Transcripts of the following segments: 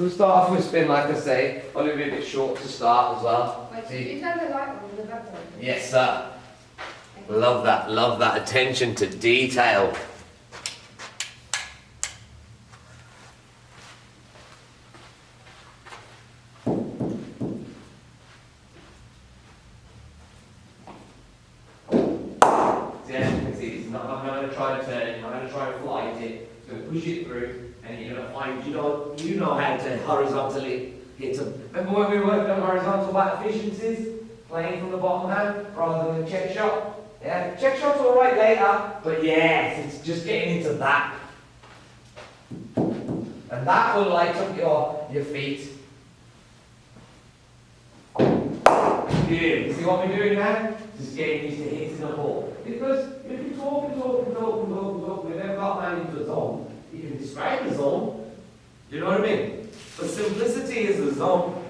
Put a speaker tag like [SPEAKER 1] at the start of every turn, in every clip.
[SPEAKER 1] So we start off with spin, like I say, only be a bit short to start as well.
[SPEAKER 2] Wait,
[SPEAKER 1] See?
[SPEAKER 2] you turn the light on in the back one.
[SPEAKER 1] Yes, sir. Love that attention to detail. I'm not going to try to turn it, I'm not going to try to flight it, so push it through, and you're going to find you know how to horizontally hit them. Remember when we worked on horizontal bat efficiencies, playing from the bottom hand rather than a check shot? Yeah, check shot's alright later, but yes, it's just getting into that. And that will light up your feet. Good. See what we're doing now? Just getting used to hitting the ball. Because if you talk, we never got man into a zone. You can describe the zone. Do you know what I mean? But simplicity is the zone.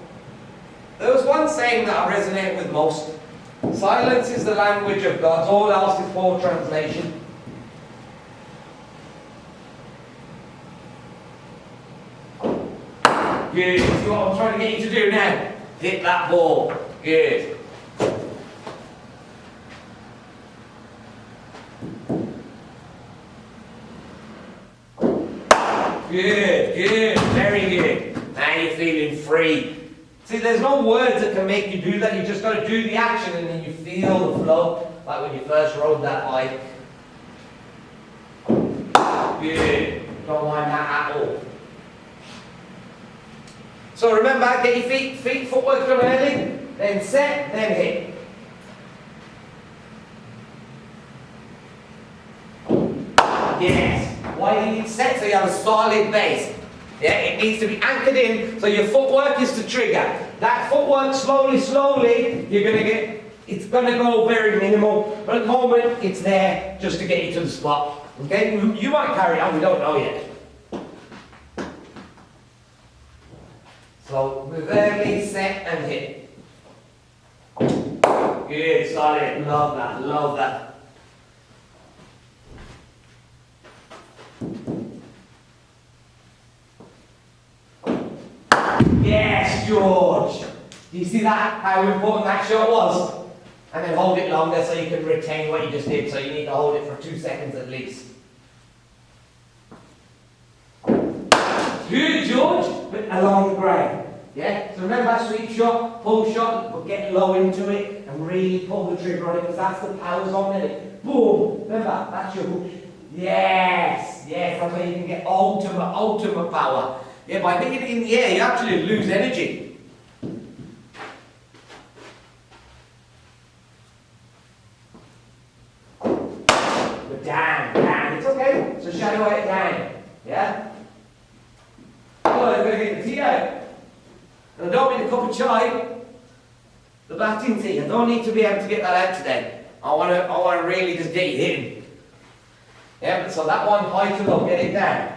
[SPEAKER 1] There was one saying that I resonate with most. Silence is the language of God. All else is poor translation. Good. See what I'm trying to get you to do now? Hit that ball. Good. Good, very good. Now you're feeling free. See, there's no words that can make you do that. You just got to do the action and then you feel the flow, like when you first rode that bike. Good. Don't mind that at all. So remember, get your feet footwork done early, then set, then hit. Yes. Why do you need set? So you have a solid base. Yeah, it needs to be anchored in, so your footwork is to trigger. That footwork slowly, you're going to get, it's going to go very minimal, but at the moment, it's there just to get you to the spot. Okay, you might carry on, we don't know yet. So, move early, set, and hit. Good, solid, love that. Yes, George. Do you see that? How important that shot was? And then hold it longer so you can retain what you just did. So you need to hold it for 2 seconds at least. Good, George. But along the grain. Yeah? So remember, sweep shot, pull shot, but get low into it and really pull the trigger on it because that's the power zone in it. Boom. Remember, that's your hook. Yes, that's where you can get ultimate power. Yeah, by hitting it in the air, you actually lose energy. But down, it's okay. So shadow it down, yeah? Oh, they're going to get the tee out. And I don't mean a cup of chai. The batting tee. I don't need to be able to get that out today. I want to really just get you in. Yeah, so that one high to low, get it down.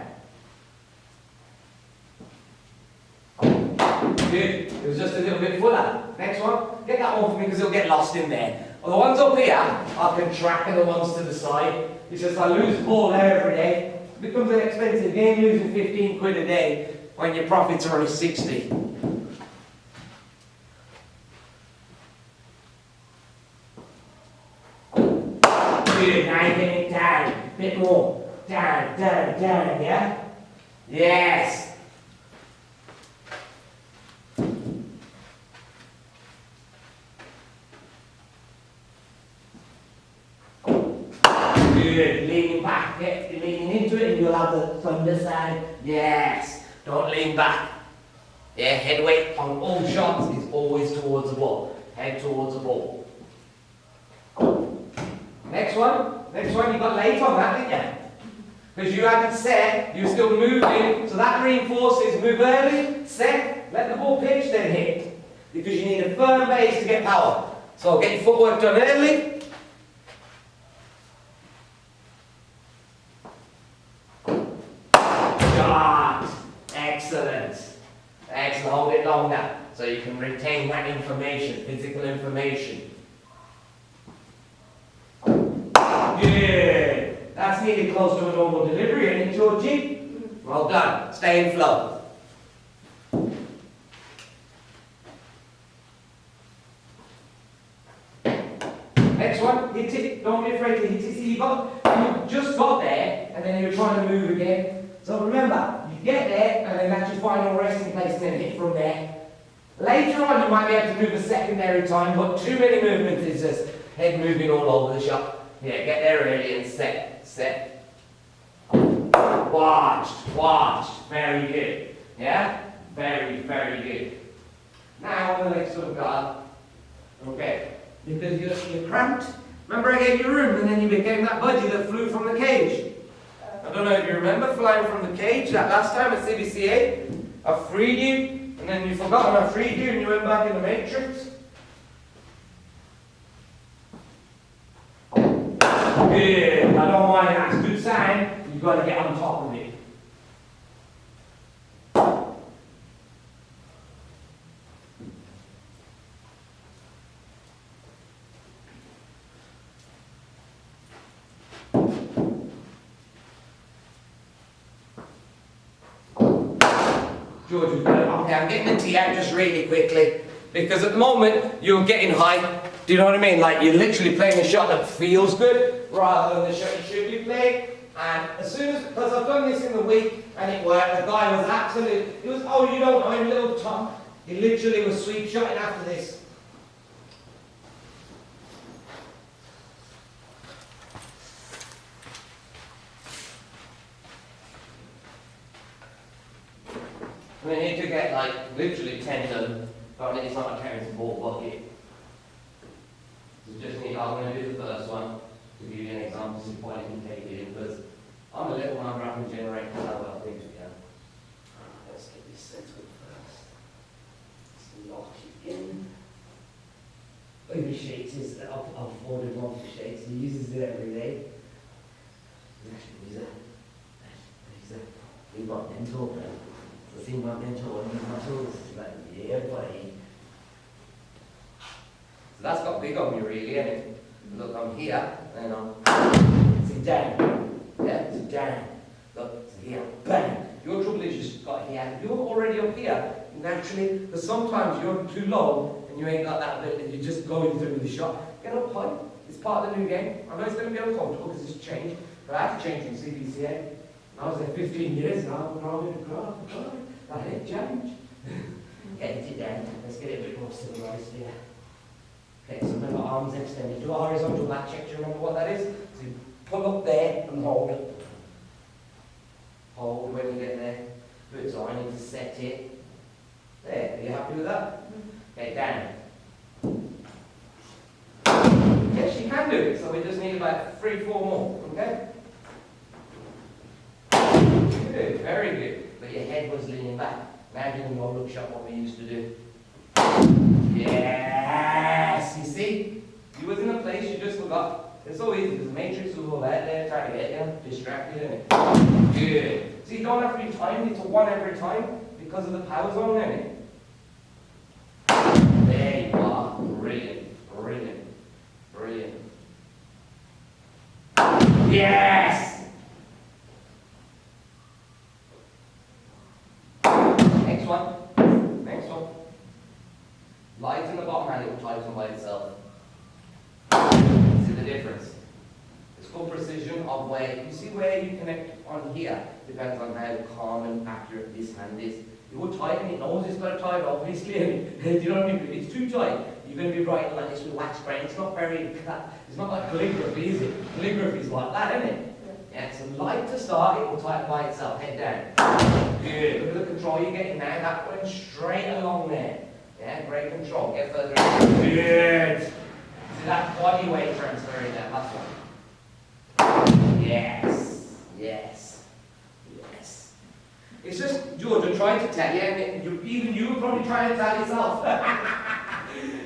[SPEAKER 1] Good. It was just a little bit fuller. Next one. Get that one for me because it'll get lost in there. Well, the ones up here, I can track, and the ones to the side. It's just I lose the ball there every day. It becomes an expensive game losing 15 quid a day when your profits are only 60. Good. Now you're getting it down. A bit more. Down, yeah? Yes. Good. Leaning back, leaning into it, and you'll have the thunder side. Yes. Don't lean back. Yeah, head weight on all shots is always towards the ball. Head towards the ball. Next one, you got late on that, didn't you? Because you hadn't set, you're still moving, so that reinforces move early, set, let the ball pitch, then hit. Because you need a firm base to get power. So get your footwork done early. Shot. Excellent. Hold it longer so you can retain that information, physical information. Good. That's nearly close to a normal delivery, isn't it, Georgie? Well done. Stay in flow. Next one, hit it. Don't be afraid to hit it. See, you just got there, and then you're trying to move again. So remember, you get there, and then that's your final resting place, and then hit from there. Later on, you might be able to move a secondary time, but too many movements is just head moving all over the shop. Yeah, get there early and set. Watched. Very good. Yeah? Very, very good. Now on the next sort of guard. Okay. Because you're cramped. Remember I gave you room and then you became that budgie that flew from the cage. I don't know if you remember flying from the cage that last time at CBCA. I freed you and then you forgot I freed you and you went back in the matrix. Good. I don't mind that. It's a good sign. You've got to get on top of it. George, okay, I'm getting into you out just really quickly because at the moment you're getting high. Do you know what I mean? Like you're literally playing a shot that feels good rather than the shot you should be playing. And as soon as, because I've done this in the week and it worked, the guy was absolutely, he was, oh, you don't know him, little Tom. He literally was sweep shotting after this. I mean, he could get like literally 10 of them, but I mean, it's not a carrying ball bucket. So just need, I'm going to do the first one to give you an example of why you can take it in, because I'm a little number, I can generate how well things can. Let's get this set up first. Let's lock it in. Baby Shakes is, I've ordered one for Shakes, he uses it every day. He's got dental, man. So see my dental and my tools, like, yeah, buddy. So that's got big on me really, isn't it? Look, I'm here, and I'm, sit down, yeah, sit down. Look, sit here, bang. Your trouble is you just got here, you're already up here, naturally, because sometimes you're too low, and you ain't got that ability, you're just going through the shot. Get up high, it's part of the new game. I know it's going to be uncomfortable because it's changed, but I had to change from CBCA. I was there 15 years now, I'm probably going to grow. I hate change. Get it down, let's get it a bit more civilized here. Okay, so remember arms extended. Do a horizontal back check. Do you remember what that is? So you pull up there and hold it. Hold when you get there. Good, so I need to set it. There, are you happy with that? Okay, down. Yes, you can do it. So we just need about 3-4 more, okay? Good, very good. But your head was leaning back. Now doing the look shot, what we used to do. Yes, you see? You was in a place you just forgot. It's so easy, because the matrix was all out there trying to get you, distracted, innit? Good. See, you don't have to be timed, it's a one every time because of the power zone, innit? There you are. Brilliant, brilliant, brilliant. Yes! Next one. Next one. Light in the bottom hand, it will tighten by itself. See the difference? It's called precision of where, you see where you connect on here, depends on how calm and accurate this hand is. You will tighten, it knows it's got to tighten, obviously, you know what I mean? If it's too tight, you're going to be writing like this with wax grain. It's not very, it's not like calligraphy, is it? Calligraphy is like that, isn't it? Yeah, so light to start, it will tighten by itself, head down. Good, look at the control you're getting now, that went straight along there. Yeah, great control, get further in. Good. See that body weight transferring that muscle. Yes, yes, yes. It's just, George, I'm trying to tell you, and even you were probably trying to tell yourself.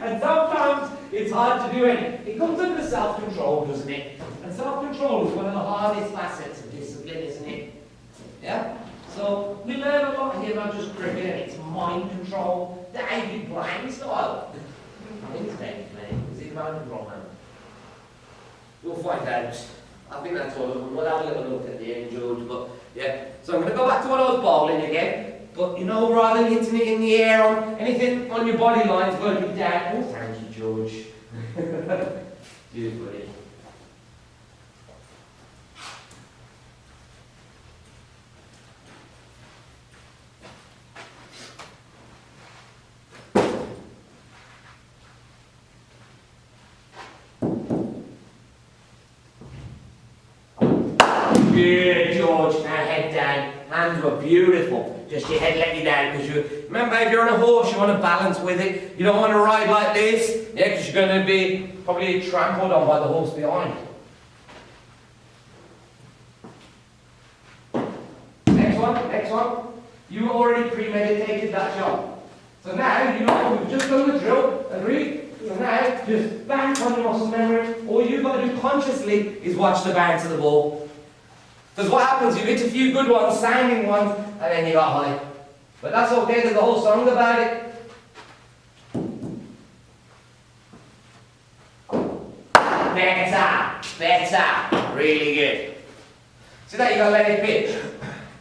[SPEAKER 1] And sometimes it's hard to do it. It comes under self-control, doesn't it? And self-control is one of the hardest facets of discipline, isn't it? Yeah? So we learn a lot here about just cricket, and it's mind control, David Blaine style. I think it's David Blaine. Is it mind control, man? We'll find out. I think that's all. We'll have a little look at the end, George. But yeah. So I'm going to go back to what I was bowling again. But you know, rather than hitting it in the air on anything on your body lines, going to be down. Oh, thank you, George. Good, buddy. Good, George. Now head down. Hands were beautiful. Just your head let you down because you remember if you're on a horse, you want to balance with it. You don't want to ride like this, yeah, because you're going to be probably trampled on by the horse behind. Next one. You already premeditated that shot. So now you know we've just done the drill. Agreed? So now just bounce on your muscle memory. All you've got to do consciously is watch the bounce of the ball. Because what happens, you hit a few good ones, sounding ones, and then you got high. But that's okay, there's a whole song about it. Better, really good. See that, you gotta let it pitch.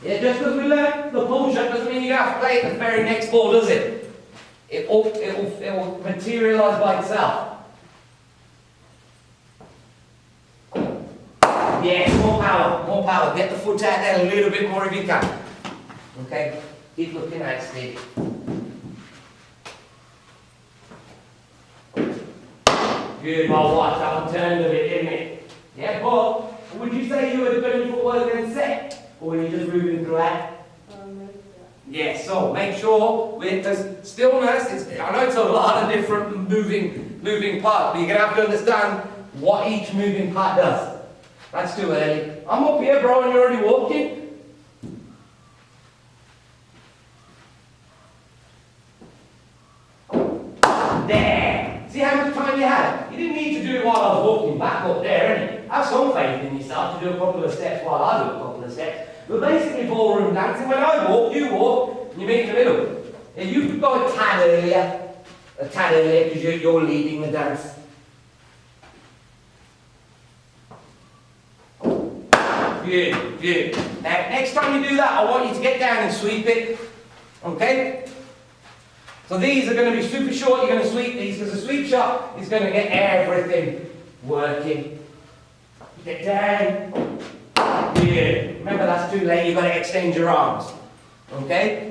[SPEAKER 1] Yeah, just because we learn the pull shot doesn't mean you have to play it the very next ball, does it? It will materialise by itself. Yes, more power. Get the foot out there a little bit more if you can. Okay, keep looking at Steve. Good, well watch, that one turned a bit, didn't it? Yeah, but would you say you were doing footwork and set? Or were you just moving throughout? Yes, so make sure with the stillness, I know it's a lot of different moving parts, but you're going to have to understand what each moving part does. That's too early. I'm up here, bro, and you're already walking. There. See how much time you had? You didn't need to do it while I was walking back up there, innit? Have some faith in yourself to do a couple of steps while I do a couple of steps. But basically, ballroom dancing, when I walk, you walk, and you meet in the middle. And you could go a tad earlier, because you're leading the dance. Good. Now, next time you do that, I want you to get down and sweep it. Okay? So these are going to be super short. You're going to sweep these because the sweep shot is going to get everything working. Get down. Good. Remember, that's too late. You've got to extend your arms. Okay?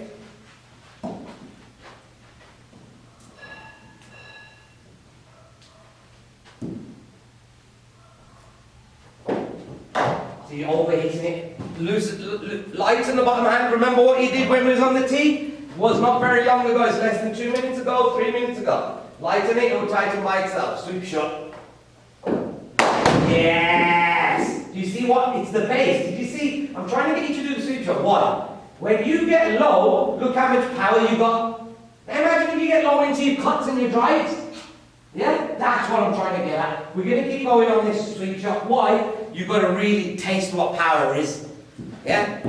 [SPEAKER 1] So you're overheating it. Lighten the bottom hand. Remember what you did when we was on the tee? Was not very long ago. It's less than 2 minutes ago, 3 minutes ago. Lighten it, it will tighten by itself. Sweep shot. Yes! Do you see what? It's the base. Did you see? I'm trying to get you to do the sweep shot. Why? When you get low, look how much power you got. Now imagine if you get low into your cuts and your drives. Yeah? That's what I'm trying to get at. We're going to keep going on this sweep shot. Why? You've got to really taste what power is. Yeah?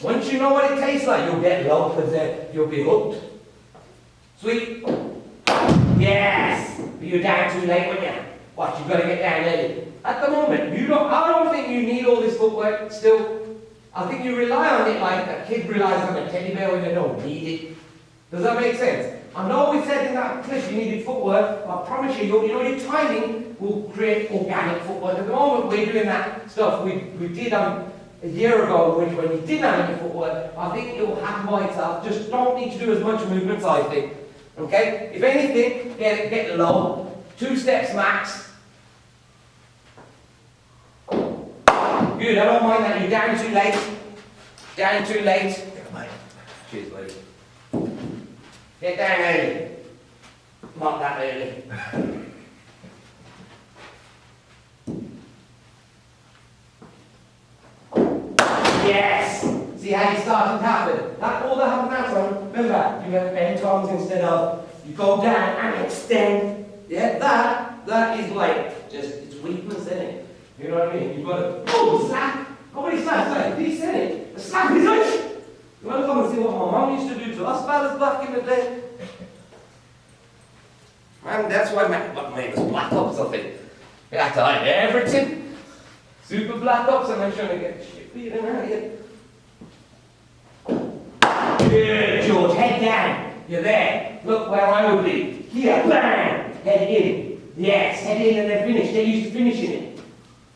[SPEAKER 1] Once you know what it tastes like, you'll get low because you'll be hooked. Sweep. Yes! But you're down too late, weren't you? Watch, you've got to get down early. At the moment, I don't think you need all this footwork still. I think you rely on it like a kid relies on a teddy bear when they don't need it. Does that make sense? I know we said in that clip you needed footwork, but I promise you, your timing will create organic footwork. At the moment, we're doing that stuff we did a year ago, when you didn't have any footwork. I think it will happen by itself. Just don't need to do as much movements, I think. Okay? If anything, get low. 2 steps max. Good, I don't mind that. You're down too late. Down too late. Cheers, buddy. Get down early. Not that early. Yes! See how you started to happen? All that happened that time, remember, you have bend arms instead of, you go down and extend. Yeah, that is like, just, it's weakness in it. You know what I mean? You've got to, oh, slap! Nobody slaps like this, isn't it? The slap is like, you want to come and see what my mum used to do to us fellas back in the day? Man, that's why what made us black ops, I think. We had to hide everything. Super black ops, and I'm trying to get shit beaten out of you. Good, George, head down. You're there. Look where I would be. Here, bang! Head in. Yes, head in and then finish. Get used to finishing it.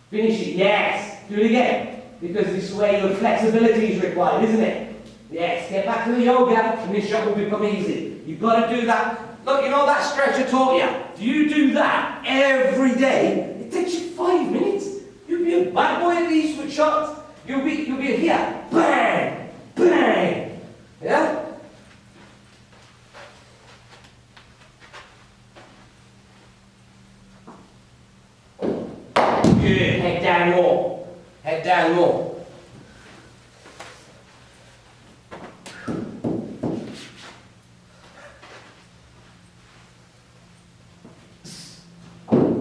[SPEAKER 1] Finish it, yes. Do it again. Because this way your flexibility is required, isn't it? Yes, get back to the yoga and this shot will become easy. You've got to do that. Look, you know that stretch I taught you? If you do that every day, it takes you 5 minutes. You'll be a bad boy at these with shots. You'll be here. Bang! Bang! Yeah? Good. Head down more. Head down more.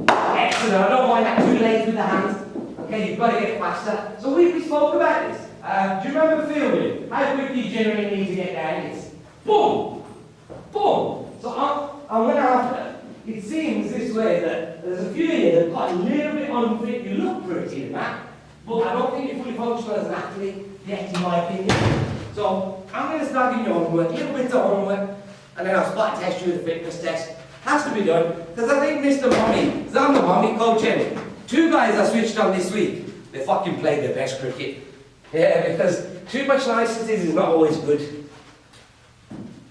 [SPEAKER 1] Excellent. I don't mind that too late with the hands. Okay, you've got to get faster. So we spoke about this. Do you remember filming? How quick do you generally need to get down? It's boom! Boom! So I'm going to have to. It seems this way that there's a few here that got a little bit unfit. You look pretty in that, but I don't think you're fully functional as an athlete yet, in my opinion. So I'm going to start giving you homework, a little bit of homework, and then I'll spot test you with a fitness test. Has to be done, because I think Mr. Mommy, because I'm the mommy coach, and 2 guys I switched on this week, they fucking played their best cricket. Yeah, because too much niceties is not always good.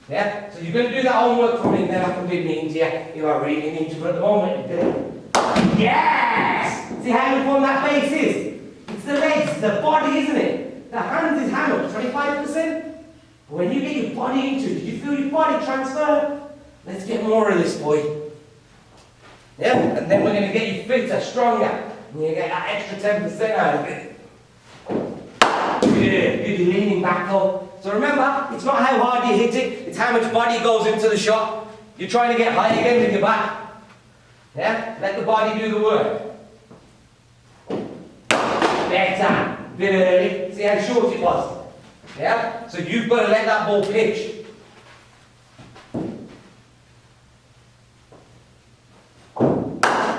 [SPEAKER 1] Yeah, so you're going to do that homework for me, and then I can be mean to you if I really need to, but at the moment, yes! See how important that base is? It's the legs, the body, isn't it? The hands is how much? 25%? But when you get your body into it, did you feel your body transfer? Let's get more of this, boy. Yeah, and then we're going to get you fitter, stronger. And you're going to get that extra 10% out of it. Good, good, you're leaning back though. So remember, it's not how hard you hit it, it's how much body goes into the shot. You're trying to get high again with your back. Yeah, let the body do the work. Better, bit early. See how short it was? Yeah, so you've got to let that ball pitch.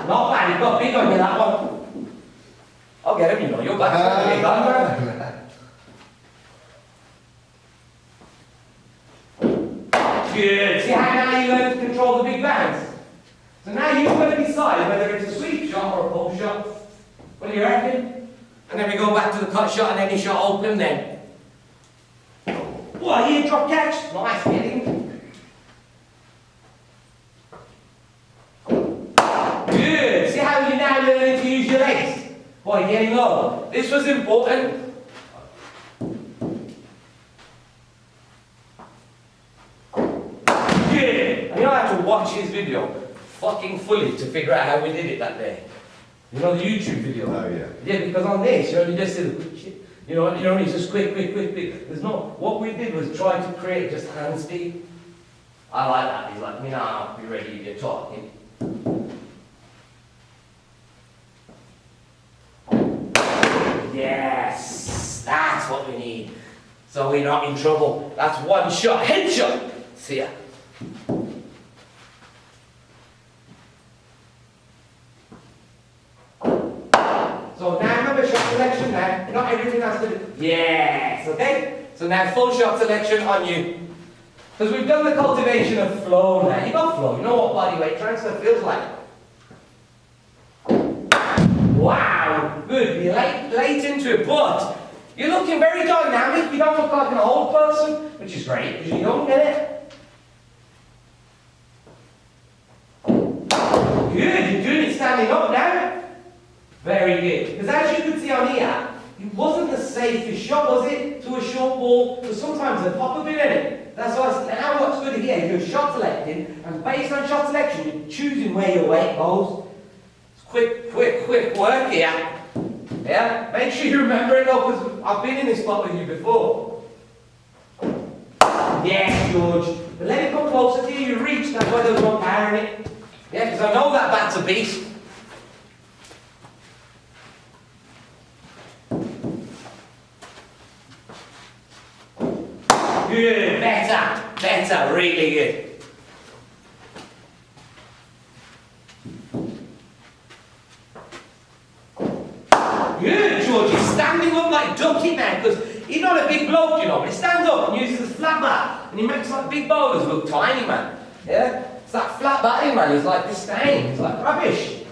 [SPEAKER 1] Not bad, you've got big on you, that one. I'll get him, you know, you're back to big on. Good. See how now you learn to control the big bounce? So now you've got to decide whether it's a sweep shot or a pull shot. What do you reckon? And then we go back to the cut shot and any shot open then. What, here, drop catch? Nice hitting. Good. See how you're now learning to use your legs? Boy, getting low. This was important. You don't have to watch his video fucking fully to figure out how we did it that day. You know the YouTube video?
[SPEAKER 2] Oh yeah.
[SPEAKER 1] Yeah, because on this, you just see the quick shit. You know, it's just quick. There's no, what we did was try to create just hand speed. I like that. He's like, nah, be ready if you're talking. Yes, that's what we need. So we're not in trouble. That's one shot, headshot. See ya. So now remember shot selection now. Not everything has to do. Yes, okay? So now full shot selection on you. Because we've done the cultivation of flow now. You got flow, you know what body weight transfer feels like. Wow, good. You're late into it, but you're looking very dynamic. You don't look like an old person, which is great, because you're young, get it? Good, you're doing it standing up now. Very good. Because as you could see on here, it wasn't the safest shot, was it? To a short ball, because sometimes they pop a bit in it. That's why now what's good here, you're shot selecting, and based on shot selection, you're choosing where your weight goes. It's quick work here. Yeah? Make sure you remember it though, because I've been in this spot with you before. Yes, George. But let it come closer to you, you reach, that's why there was no power in it. Yeah, because I know that bat's a beast. Good, better, really good. Good, George, he's standing up like Ducky now, because he's not a big bloke, you know, but he stands up and uses his flat mat, and he makes like big bowlers look tiny, man. Yeah? It's that flat batting, man. He's like disdain. He's like rubbish.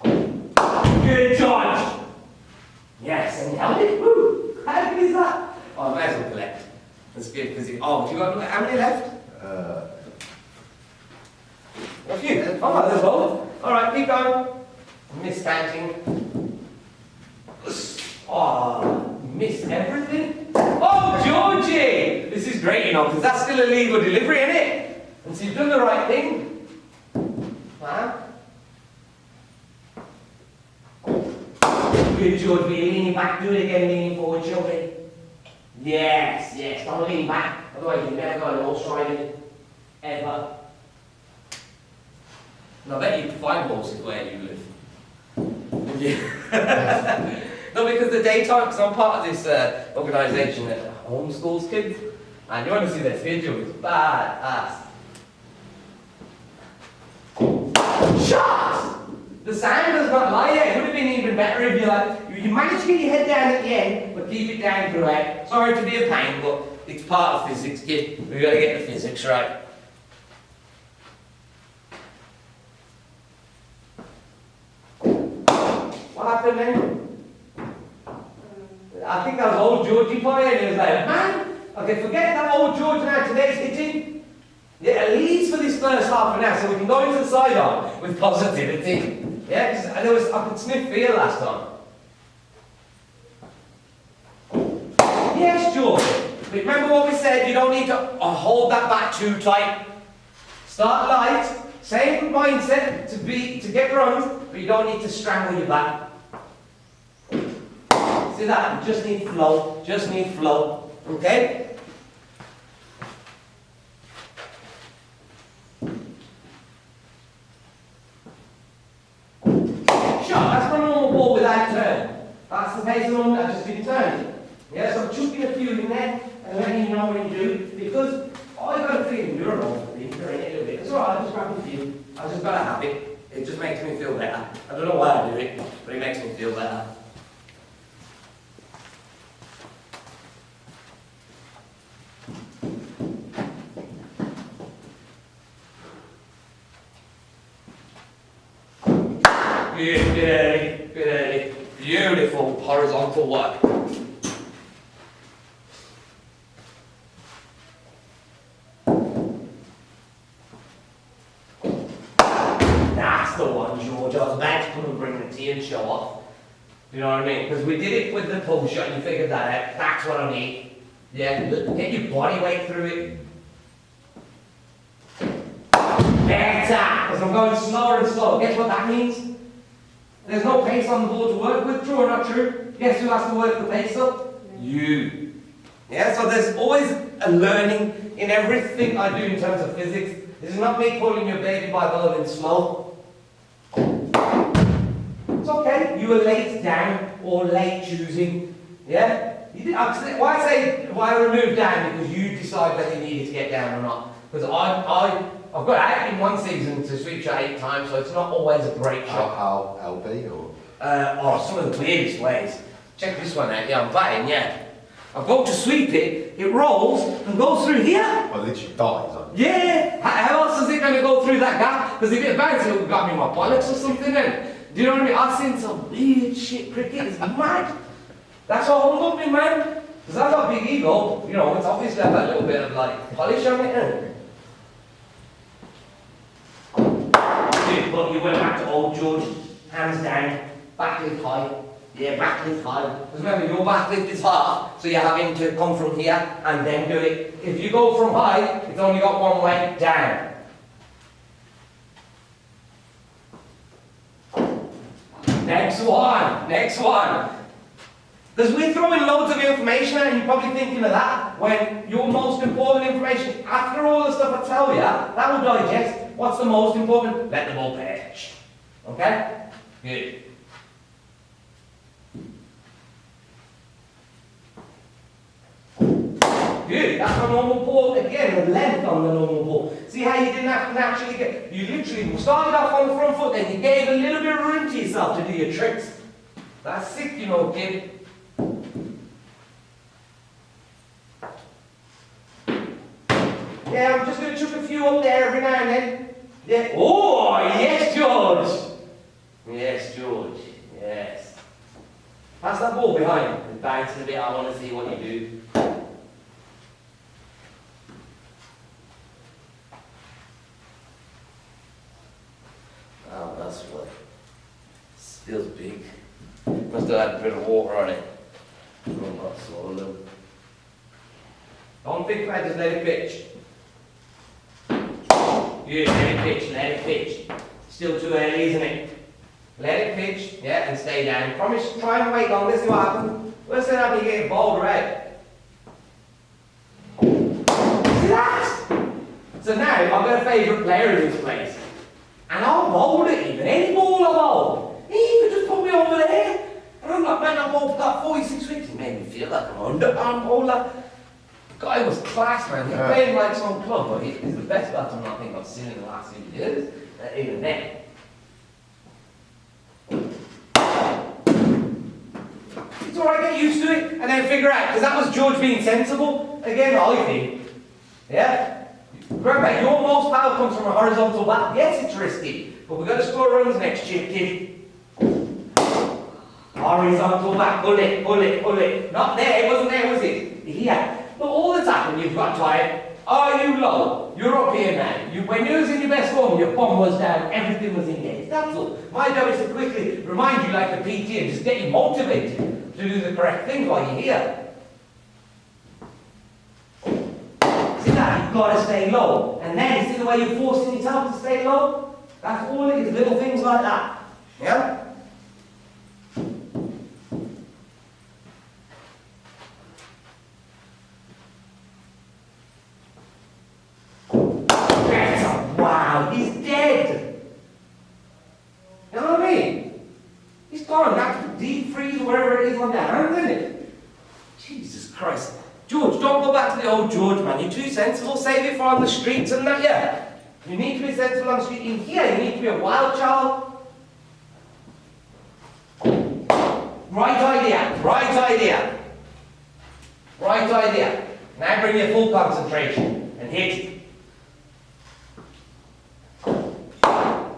[SPEAKER 1] Good George. Yes, and held it. Woo. How good is that? Oh, I may as well collect. That's good because oh, you got how many left? A few. Oh, there's both. All right, keep going. Miscounting. Oh, you missed everything. Oh, Georgie! This is great, you know, because that's still a legal delivery, isn't it? And so you've done the right thing. Wow. Good, George. Be leaning back. Do it again, leaning forward, Georgie. Yes, yes. Don't lean back. Otherwise, you never go on horse riding. Ever. And I bet you can find horses where you live. Yeah. No, because the daytime, because I'm part of this organisation that homeschools kids, and you want to see their schedule, it's bad ass. Shut! The sound does not lie there. It would have been even better if you managed to get your head down at the end, but keep it down throughout. Sorry to be a pain, but it's part of physics, kid. We've got to get the physics right. What happened then? I think that was old Georgie playing, and he was like, man, okay, forget that old George now, today's hitting. Yeah, at least for this first half an hour, so we can go into the sidearm with positivity. Yeah, because I could sniff fear last time. Yes, George. But remember what we said, you don't need to hold that back too tight. Start light, same mindset to get runs, but you don't need to strangle your back. See that? You just need flow. Just need flow. Okay? Sure, that's my normal ball without turn. That's the pace of the one that just been turning. Yeah, so I'm chucking a few in there and letting you know when you do, because I got a feeling you're wrong for being doing it a little bit. It's alright, I'll just grab a few. I just got a habit. It just makes me feel better. I don't know why I do it, but it makes me feel better. Good early. Beautiful horizontal work. That's the one, George. I was about to come and bring the tea and show off. You know what I mean? Because we did it with the pull shot and you figured that out. That's what I need. Yeah, get your body weight through it. Better! Because I'm going slower and slower. Guess what that means? There's no pace on the board to work with, true or not true? Guess who has to work the pace up? You. Yeah, so there's always a learning in everything I do in terms of physics. This is not me pulling your baby by going slow. It's okay, you were late down or late choosing. Yeah? You did, why I removed down? Because you decide whether you needed to get down or not. Because I've got out in one season to sweep shot 8 times, so it's not always a great shot.
[SPEAKER 2] How LB or?
[SPEAKER 1] Some of the weirdest ways. Check this one out. Yeah, I'm batting, yeah. I go to sweep it, it rolls and goes through here.
[SPEAKER 2] Well, literally dies on.
[SPEAKER 1] Yeah! How else is it going to go through that gap? Because if it bounces, it will got me in my bollocks or something then. Do you know what I mean? I've seen some weird shit cricket. It's mad. That's what humbled me, man. Because I've got a big ego. You know, it's obviously have that little bit of like polish on it. But you went back to old George, hands down, back lift high. Yeah, back lift high. Because remember, your back lift is half, so you're having to come from here and then do it. If you go from high, it's only got one way, down. Next one. Because we're throwing loads of information out and you're probably thinking of that when your most important information, after all the stuff I tell you, that will digest. What's the most important? Let the ball pitch. Okay? Good. Good. That's the normal ball. Again, the length on the normal ball. See how you didn't have to naturally get... You literally started off on the front foot, then you gave a little bit of room to yourself to do your tricks. That's sick, you know, kid. 1, I'm just going to chuck a few up there every now and then. Yeah. Oh, yes, George. Yes, George. Yes. Pass that ball behind and bounce it a bit. I want to see what you do. Oh, that's what. This feels big. Must have had a bit of water on it. Oh, not swollen. Don't think about it, just let it pitch. Good, let it pitch, let it pitch. Still too early, isn't it? Let it pitch, yeah, and stay down. Promise, try and wait longer, see what happens. Worst thing happens, you get bowled right. See that? So now, I've got a favourite player in this place. And I'll bowl it even. Any ball I bowl. He could just put me over there. And I'm like, man, I bowled that 46 weeks. It made me feel like an underarm bowler. The guy was class, man. He played like some club, but he's the best batsman I think I've seen in the last few years. Even then. It's alright, get used to it, and then figure out, because that was George being sensible. Again, I think. Yeah? Remember, your most power comes from a horizontal bat. Yes, it's risky, but we've got to score runs next year, kid. Horizontal bat, pull it, pull it, pull it. Not there, it wasn't there, was it? Here. But all that's happened, you've got tired. Are you low? You're up here now. When you was in your best form, your bum was down, everything was engaged. That's all. My job is to quickly remind you like a PT and just get you motivated to do the correct thing while you're here. See that? You've got to stay low. And then, see the way you're forcing yourself to stay low? That's all it is, little things like that. Yeah? Wow, he's dead. You know what I mean? He's gone. That's the deep freeze or wherever it is on that hand, isn't it? Jesus Christ. George, don't go back to the old George, man. You're too sensible. Save it for on the streets and that, yeah. You need to be sensible on the street. In here, you need to be a wild child. Right idea. Right idea. Right idea. Now bring your full concentration and hit.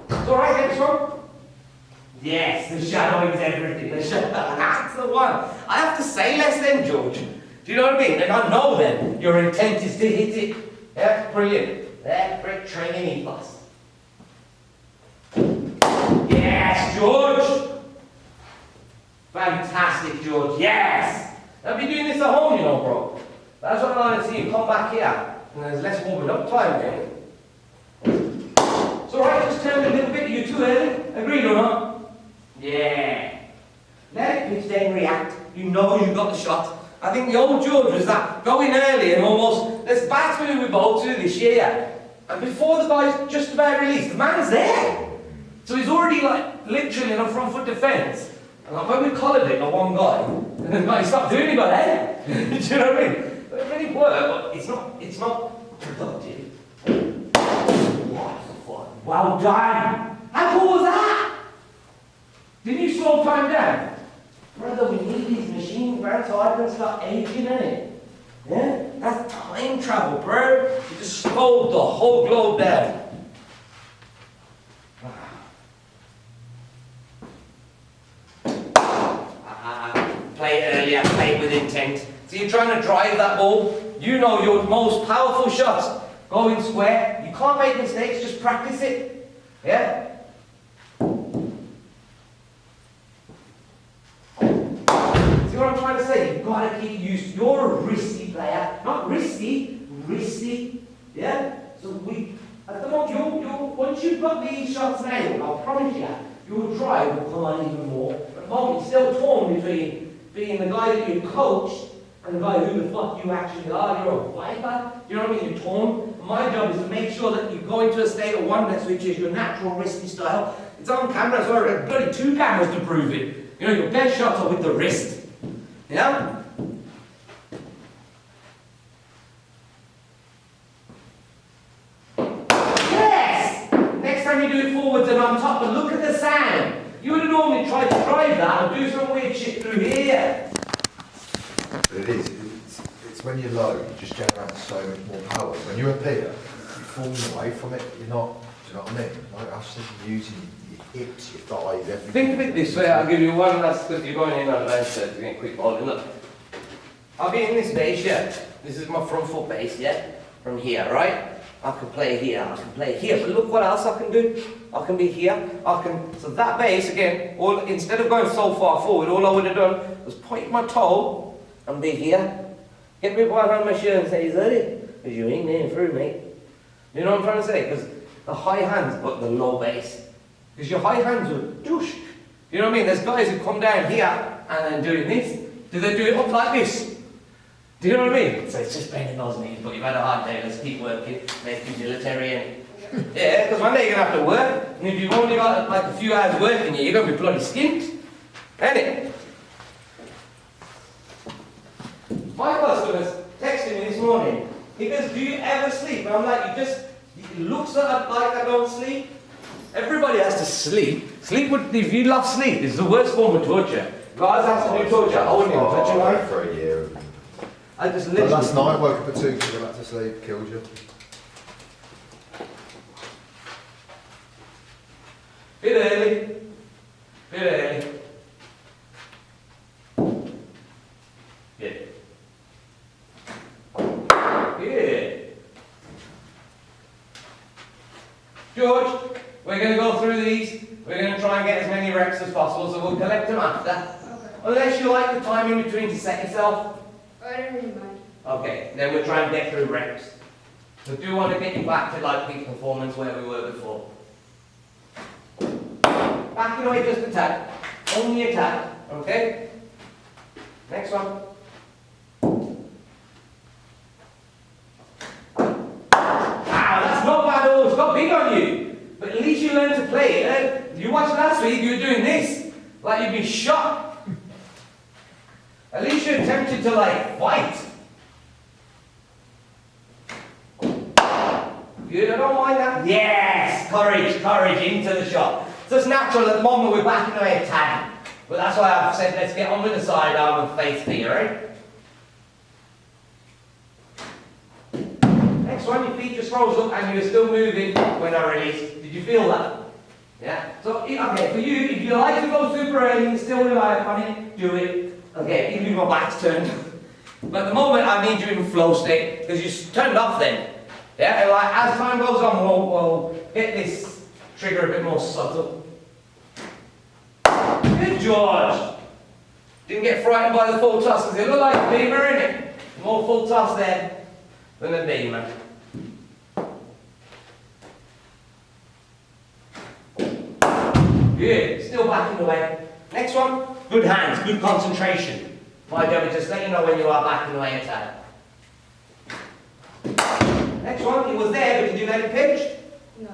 [SPEAKER 1] It's alright, next one. Yes, the shadowing's everything. That's the one. I have to say less then, George. Do you know what I mean? And I know then your intent is to hit it. Yeah, brilliant. That great training ethos. Yes, George. Fantastic, George. Yes. I'll be doing this at home, you know, bro. That's what I want to see you come back here. And there's less warming up time, okay? It's alright, just turn it a little bit. You're too early. Agreed or not? Yeah. Let it pitch, then react. You know you've got the shot. I think the old George was that. Going early and almost. There's batsmen who we bowled to this year. And before the guy's just about released, the man's there. So he's already like literally in a front foot defence. And like when we collared it, one guy, and then the guy stopped doing it, he got head. Do you know what I mean? It really worked, but it's not productive. Well done! How cool was that? Didn't you slow time down? Brother, we need these machines, bro, so I can start aging in it. Yeah? That's time travel, bro. You just slowed the whole globe down. Play it earlier, play it with intent. So you're trying to drive that ball. You know your most powerful shots. Go in square. You can't make mistakes, just practice it. Yeah? See what I'm trying to say? You've got to keep used. You're a risky player. Not risky, risky. Yeah? So at the moment, once you've got these shots nailed, I'll promise you, your drive will come on even more. But at the moment, you're still torn between being the guy that you coached and the guy who the fuck you actually are. You're a viper. You know what I mean? You're torn. My job is to make sure that you go into a state of oneness, which is your natural risky style. It's on camera as well. There's bloody 2 cameras to prove it. You know, your best shots are with the wrist. Yeah? Yes! Next time you do it forwards and on top, but look at the sound. You would have normally tried to drive that or do some weird shit through here.
[SPEAKER 2] It is. It's when you're low, you just generate so much more power. When you're up here, falling away from it. You're not, do you know what I mean? Like I've seen you using your hips, your thighs, everything.
[SPEAKER 1] Think of it this way, I'll give you one last, because you're going in on the lens to get quick bowling. Look, I'll be in this base, yeah. This is my front foot base, yeah? From here, right? I can play here, I can play here, but look what else I can do. I can be here, so that base, again, instead of going so far forward, all I would have done was point my toe and be here. Get me behind my shirt and say, is that it? Because you ain't near through, mate. You know what I'm trying to say? Because the high hands, but the low base. Because your high hands will douche. You know what I mean? There's guys who come down here and then doing this. Do they do it up like this? Do you know what I mean? So it's just bending those knees, but you've had a hard day, let's keep working, make you military. Yeah, because one day you're going to have to work, and if you've only got like a few hours working, you're going to be bloody skint. Ain't it? My customer's texting me this morning. He goes, do you ever sleep? And I'm like, it looks like I don't sleep. Everybody has to sleep. If you love sleep, it's the worst form of torture. Guys have to do torture. I wouldn't even touch your life.
[SPEAKER 2] For a year.
[SPEAKER 1] I just literally...
[SPEAKER 2] Last night I woke up at 2 because I went to sleep, killed you.
[SPEAKER 1] Bit early. Yeah. George, we're going to go through these. We're going to try and get as many reps as possible, so we'll collect them after.
[SPEAKER 3] Okay.
[SPEAKER 1] Unless you like the time in between to set yourself.
[SPEAKER 3] I don't really mind.
[SPEAKER 1] Okay, then we'll try and get through reps. So do want to get you back to like peak performance where we were before. Back away, just attack. Only attack, okay? Next one. That's not bad at all. It's got big on you. But at least you learned to play it. You watched last week, you were doing this. Like you'd been shot. At least you attempted to like fight. Good, I don't mind that. Yes! Courage, into the shot. So it's natural at the moment we're backing away attack. But that's why I've said let's get on with the sidearm and face B, alright? Next one, your feet just rose up and you're still moving when I release. Did you feel that? Yeah? So, okay, for you, if you like to go super early and still rely upon it, do it. Okay, even if my back's turned. But at the moment, I need you in flow state, because you turned off then. Yeah, and like, as time goes on, we'll get this trigger a bit more subtle. Good, George! Didn't get frightened by the full toss, because it looked like a beamer, innit? More full toss there than a beamer. Good, still backing away. Next one, good hands, good concentration. My job is just let you know when you are backing away attack. Next one, it was there, but did you let it pitch?
[SPEAKER 3] No.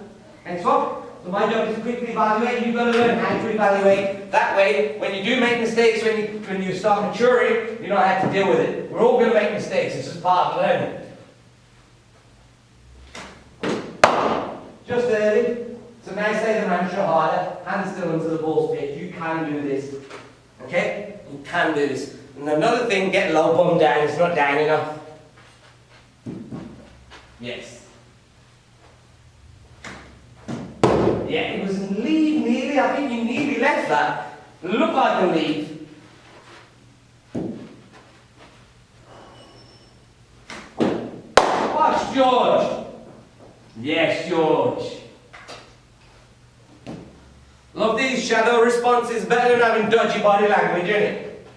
[SPEAKER 1] Next one, so my job is to quickly evaluate. You've got to learn how to evaluate. That way, when you do make mistakes, when you start maturing, you know how to deal with it. We're all going to make mistakes, it's just part of learning. Just early. So now say the mantra harder, hands still until the ball's pitched. You can do this. Okay? You can do this. And another thing, get low bum down. It's not down enough. Yes. Yeah, it was lead nearly. I think you nearly left that. Looked like a lead. Watch George. Yes, George. Love these shadow responses, better than having dodgy body language, isn't it?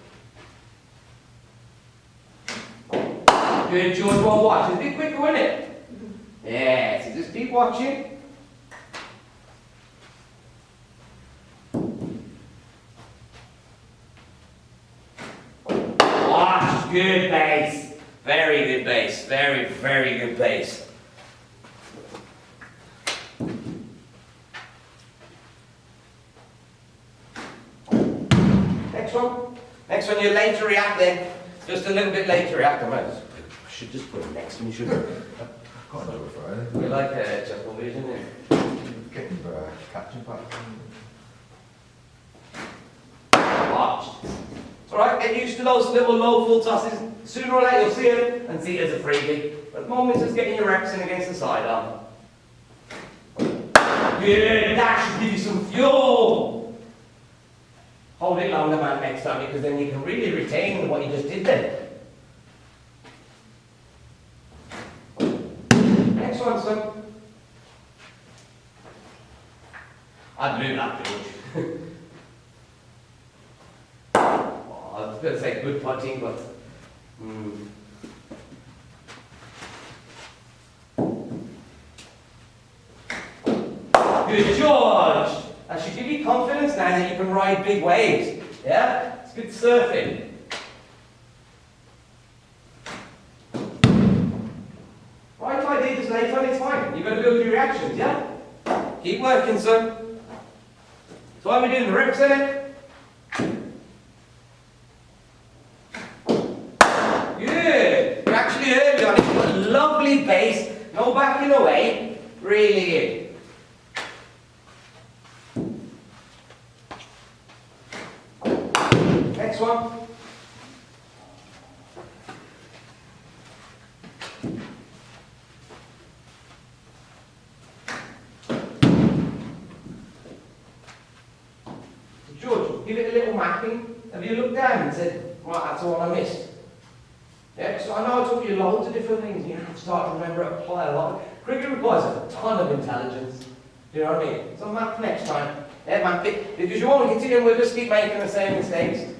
[SPEAKER 1] Good, George, well watch. It's a bit quicker, isn't it? Yeah, so just keep watching. Watch, good base. Very good base. Very, very good base. Next one, you're late to react then. Just a little bit late to react. I should just put it next to me, shouldn't I?
[SPEAKER 2] Can't do it for anything.
[SPEAKER 1] We like Chuckle Vision,
[SPEAKER 2] Getting catching back.
[SPEAKER 1] Watch. It's alright, get used to those little low full tosses. Sooner or later you'll see them and see it as a freebie. But at the moment, it's just getting your reps in against the sidearm. Good, that should give you some fuel. Hold it longer, man, next time, because then you can really retain what you just did then. Next one, son. I'd move that, George. Oh, I was going to say good putting, but... Good, George! That should give you confidence now that you can ride big waves. Yeah? It's good surfing. Right idea just later on, it's fine. You've got to build your reactions, yeah? Keep working, son. That's why we're doing the rips, isn't it? Good. You're actually early on it. You've got a lovely base. No backing away. Really good. Next one. George, give it a little mapping. Have you looked down and said, right, that's all I missed? Yeah, so I know I taught you loads of different things, and you have to start to remember, apply a lot. Cricket requires a ton of intelligence. Do you know what I mean? So map next time. Yeah, map it. Because you won't hit it and we'll just keep making the same mistakes.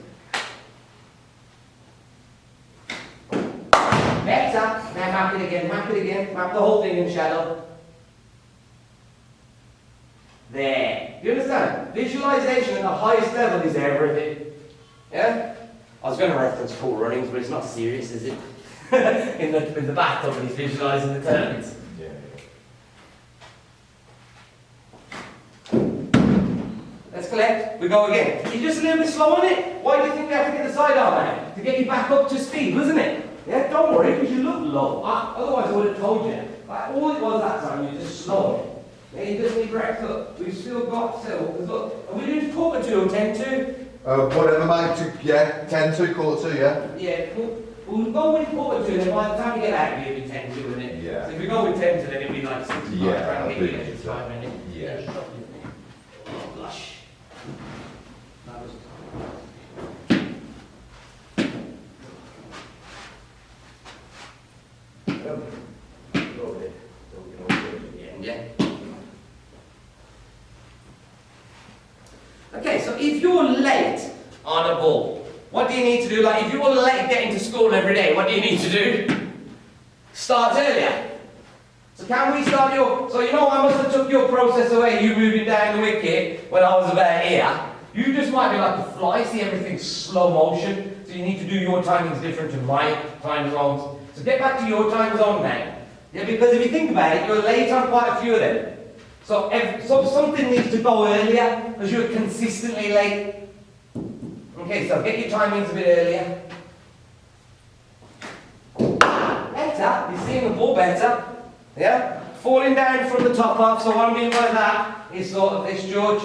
[SPEAKER 1] Better. Now map it again, map it again. Map the whole thing in shadow. There. Do you understand? Visualization at the highest level is everything. Yeah? I was going to reference Cool Runnings, but it's not serious, is it? in the bathtub when he's visualizing the turns.
[SPEAKER 2] Yeah.
[SPEAKER 1] Let's collect. We go again. You're just a little bit slow on it. Why do you think we have to get the sidearm out? To get you back up to speed, wasn't it? Yeah, don't worry, because you look low. Otherwise I would have told you. Like, all it was that time, you're just slow. Yeah, you just need rest up. We've still got because look, are we doing quarter two or 10-2?
[SPEAKER 2] Whatever, mate. Yeah, 10-2, quarter 2, yeah?
[SPEAKER 1] Yeah, we'll go with quarter two, then by the time we get out of here, it'll be 10-2, isn't it?
[SPEAKER 2] Yeah.
[SPEAKER 1] So if we go with 10-2, then it'll be like 65,
[SPEAKER 2] Yeah,
[SPEAKER 1] trying to
[SPEAKER 2] I'll
[SPEAKER 1] get
[SPEAKER 2] be
[SPEAKER 1] you an extra 5 minutes.
[SPEAKER 2] Yeah.
[SPEAKER 1] Oh, blush. That was yeah. Okay, so if you're late on a ball, what do you need to do? Like, if you're late getting to school every day, what do you need to do? Start earlier. So can we start your... So, you know, I must have took your process away, you moving down the wicket when I was about here. You just might be like a fly, see everything's slow motion, so you need to do your timings different to my time zones. So get back to your time zone now. Yeah, because if you think about it, you're late on quite a few of them. So, something needs to go earlier, because you're consistently late. Okay, so get your timings a bit earlier. Better, you're seeing the ball better. Yeah? Falling down from the top off, so what I mean by that is sort of this, George.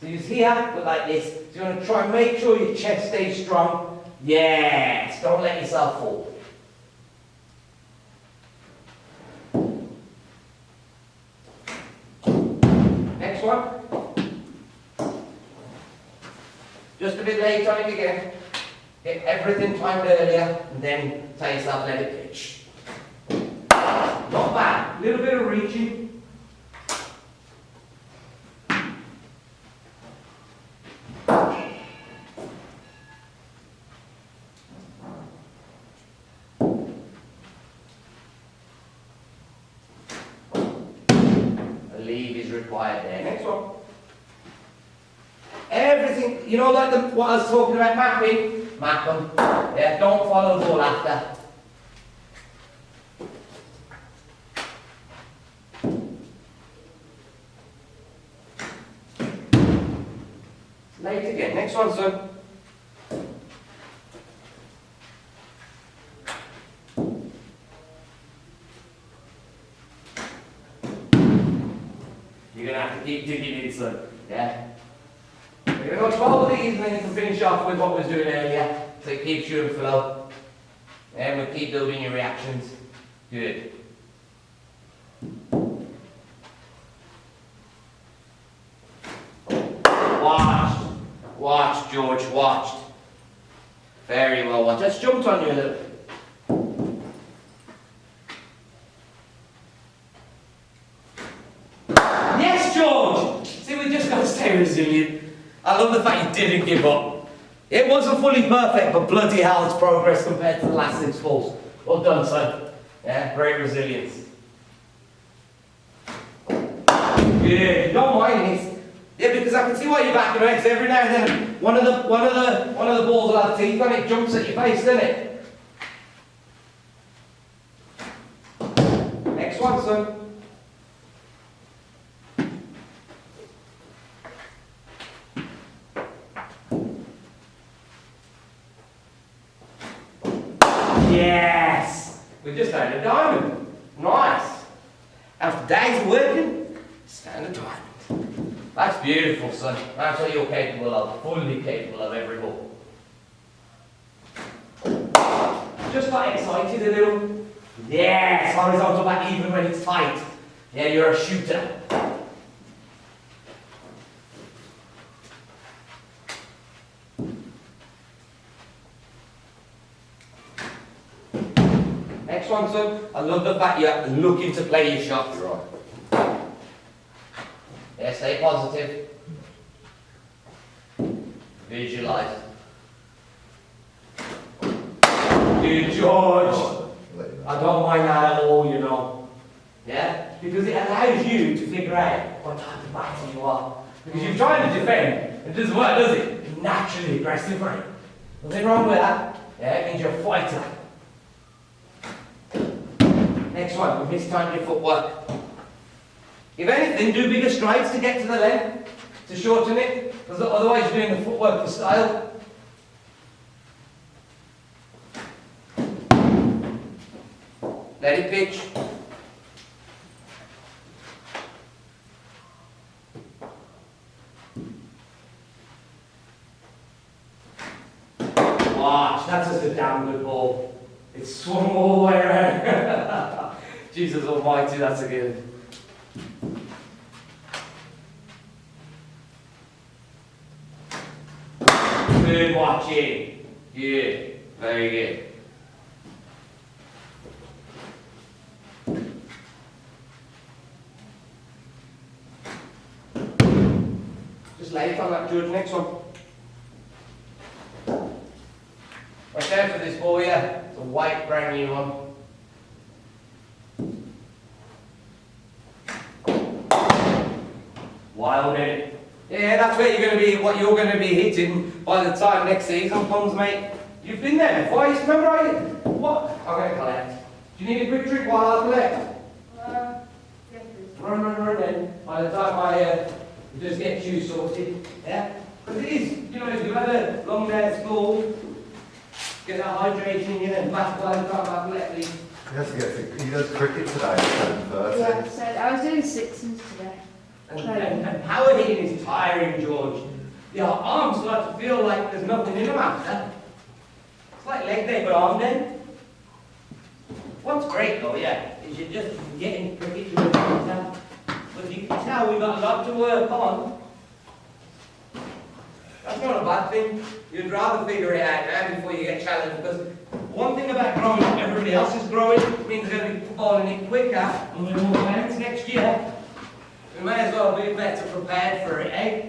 [SPEAKER 1] So you're here, but like this. So you want to try and make sure your chest stays strong. Yes, don't let yourself fall. Next one. Just a bit late on it again. Get everything timed earlier, and then tell yourself let it pitch. Not bad. A little bit of reaching. A leave is required there. Next one. Everything, you know, like what I was talking about mapping? Map them. Yeah, don't follow the ball after. Late again. Next one, son. You're going to have to keep digging in, son. Yeah? We're going to go 12 of these and then you can finish off with what we was doing earlier. So it keeps you in flow. And we'll keep building your reactions. Good. Watch, George, watched. Very well watched. Just jumped on you a little bit. Yes, George! See, we just got to stay resilient. I love the fact you didn't give up. It wasn't fully perfect, but bloody hell, it's progress compared to the last 6 balls. Well done, son. Yeah, great resilience. Yeah, you don't mind this. Yeah, because I can see why you're backing away. 'Cause every now and then, one of the balls will have teeth and it jumps at your face, doesn't it? Next one, son. Yes! We just found a diamond. Nice. After days of working, just found a diamond. That's beautiful, son. That's what you're capable of. Fully capable of every ball. Just like excited a little. Yes! Horizontal back even when it's tight. Yeah, you're a shooter. Next one, son. I love the fact you're looking to play your shots.
[SPEAKER 2] Right.
[SPEAKER 1] Yeah, stay positive. Visualize. Good, George. I don't mind that at all, you know. Yeah? Because it allows you to figure out what type of batter you are. Because you're trying to defend, it doesn't work, does it? You're naturally aggressive, right? Nothing wrong with that. Yeah, it means you're a fighter. Next one, we mistimed your footwork. If anything, do bigger strides to get to the length, to shorten it, because otherwise you're doing the footwork for style. Let it pitch. Watch, that's just a damn good ball. It's swung all the way around. Jesus almighty, that's a good. Good watching. Good. Very good. Just lay it on that, George. Next one. Watch out for this ball, yeah. It's a white, brand new one. Wild minute. Yeah, that's where you're going to be, what you're going to be hitting by the time next season comes, mate. You've been there before. You remember what? I'm going to collect. Do you need a quick trick while I collect?
[SPEAKER 3] Yes, please.
[SPEAKER 1] Run then. By the time I just get you sorted. Yeah? Because it is, you know, if you've had a long day at school, get that hydration in you and back by the time I collect these.
[SPEAKER 2] He does cricket today at 7:30.
[SPEAKER 3] Yeah, so I was doing sixes today.
[SPEAKER 1] And power hitting is tiring, George. Your arms start to feel like there's nothing in them after. It's like leg day, but arm day. What's great though, yeah, is you're just getting cricket to the down. But you can tell we've got a lot to work on. That's not a bad thing. You'd rather figure it out now before you get challenged, because one thing about growing up, everybody else is growing, means they're going to be falling in quicker and we're more pounds next year. We may as well be better prepared for it, eh?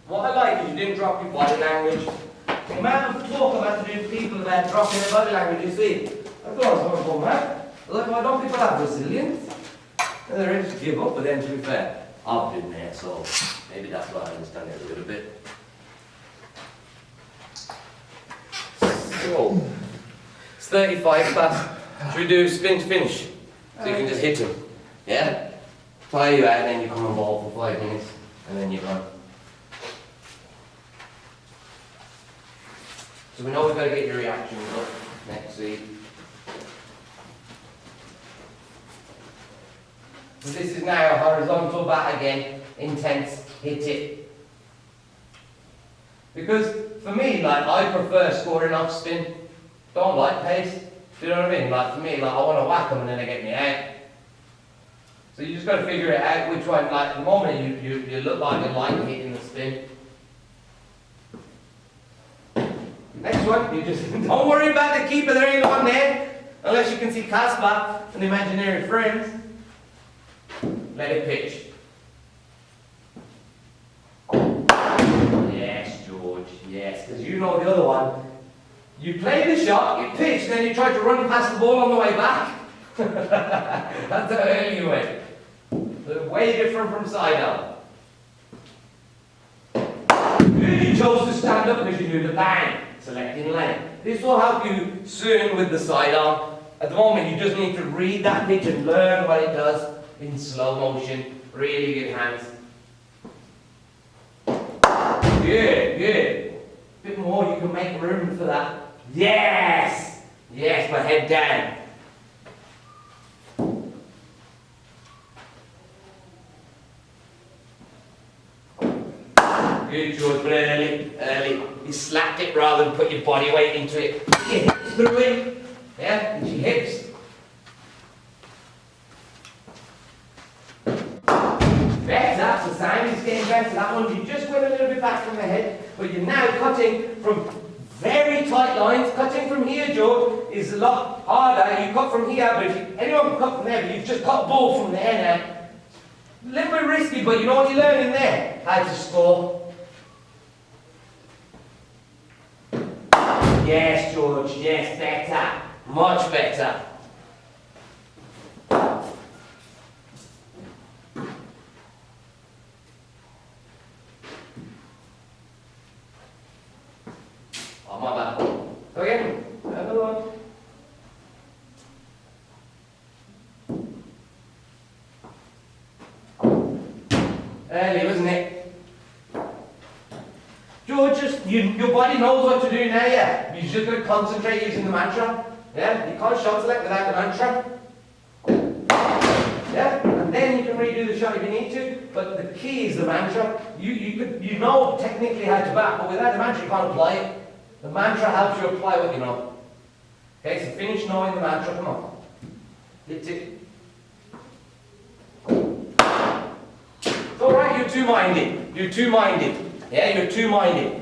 [SPEAKER 1] What I like is you didn't drop your body language. The amount of talk I've had to do to people about dropping their body language, you see, I thought I was going to come back. Look, why don't people have resilience? And they're ready to give up, but then to be fair, I've been there, so maybe that's why I understand it a little bit. So, it's 35 past. Should we do spin to finish? So you can just hit him. Yeah? Tire you out and then you come on ball for 5 minutes and then you're gone. So we know we've got to get your reactions up next week. So this is now a horizontal bat again, intense, hit it. Because for me, like, I prefer scoring off spin. Don't like pace. Do you know what I mean? Like for me, like I want to whack them and then they get me out. So you just got to figure it out which one. Like at the moment, you look like you like hitting the spin. Next one, you just don't worry about the keeper, there ain't one there. Unless you can see Casper and imaginary friends. Let it pitch. Yes, George, yes, because you know the other one. You played the shot, you pitched, then you tried to run past the ball on the way back. That's how early you went. They're way different from side on. You chose to stand up because you knew the bang, selecting lane. This will help you soon with the side on. At the moment, you just need to read that pitch and learn what it does in slow motion. Really good hands. Good, good. A bit more, you can make room for that. Yes! Yes, but head down. Good, George, but early, early. You slapped it rather than put your body weight into it. Put your hips through it. Yeah, into your hips. Better, that's the sign, it's getting better. That one, you just went a little bit back from the head, but you're now cutting from very tight lines. Cutting from here, George, is a lot harder. You cut from here, but if anyone can cut from there, but you've just cut ball from there now. A little bit risky, but you know what you're learning there? How to score. Yes, George, yes, better. Much better. Oh, my bad. Go again. Another one. Early, wasn't it? George, your body knows what to do now, yeah? You're just going to concentrate using the mantra. Yeah? You can't shot select without the mantra. Yeah? And then you can redo the shot if you need to, but the key is the mantra. You know technically how to bat, but without the mantra you can't apply it. The mantra helps you apply what you know. Okay, so finish knowing the mantra, come on. Hit it. It's alright, you're two-minded. You're two-minded. Yeah, you're two-minded.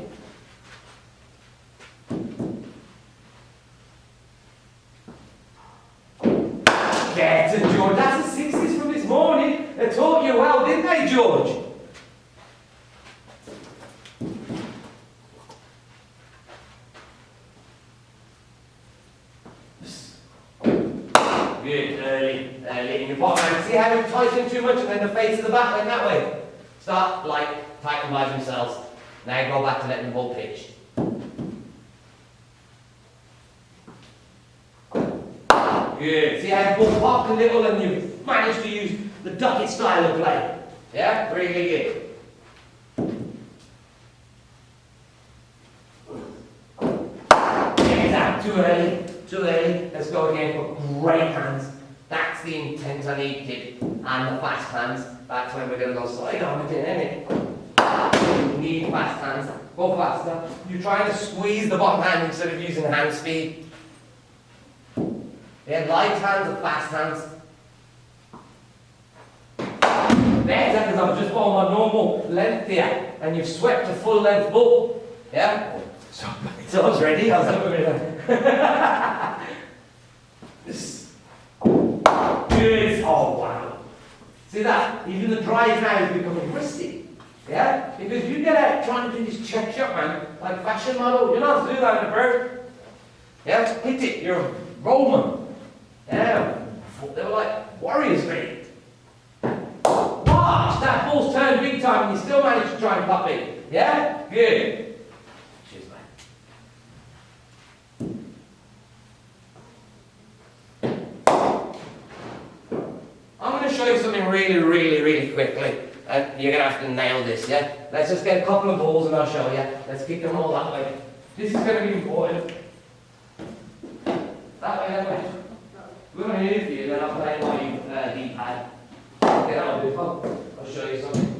[SPEAKER 1] Better, George. That's the 60s from this morning. They taught you well, didn't they, George? Good, early, early in your bottom hand. See how you tighten too much and then the face of the bat went that way? Start like tighten by themselves. Now go back to letting the ball pitch. Good. See how the ball popped a little and you managed to use the ducket style of play. Yeah? Really good. Get that too early. Too early. Let's go again for great hands. That's the intent I need, kid. And the fast hands. That's when we're going to go side on again, isn't it? You need fast hands. Go faster. You're trying to squeeze the bottom hand instead of using hand speed. Yeah, light hands and fast hands. Better, because I've just put on my normal length here, and you've swept a full length ball. Yeah?
[SPEAKER 2] Sorry, mate.
[SPEAKER 1] So I was ready. I was over Good. Oh, wow. See that? Even the drive now is becoming risky. Yeah? Because you get out trying to do this check shot, man, like fashion model. You're not to do that in a bird. Yeah? Hit it. You're a rollman. Yeah. They were like warriors, mate. Watch! That ball's turned big time and you still managed to try and pop it. Yeah? Good. Cheers, mate. I'm going to show you something really quickly. And you're going to have to nail this, yeah? Let's just get a couple of balls and I'll show you. Let's kick them all that way. This is going to be important. That way. We're going to need it for you, then I'll play my D-pad. Okay, that'll do fun. I'll show you something.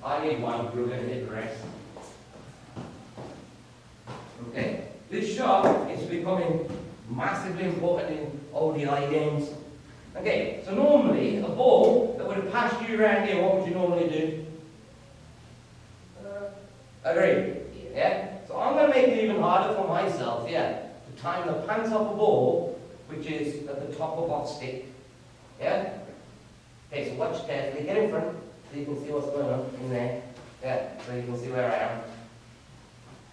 [SPEAKER 1] I need one, we're going to hit the rest. Okay, this shot is becoming massively important in ODI games. Okay, so normally a ball that would have passed you around here, what would you normally do? Agree? Yeah? So I'm going to make it even harder for myself, yeah, to time the pants off a ball, which is at the top of our stick. Yeah? Okay, so watch carefully. Get in front so you can see what's going on in there. Yeah, so you can see where I am.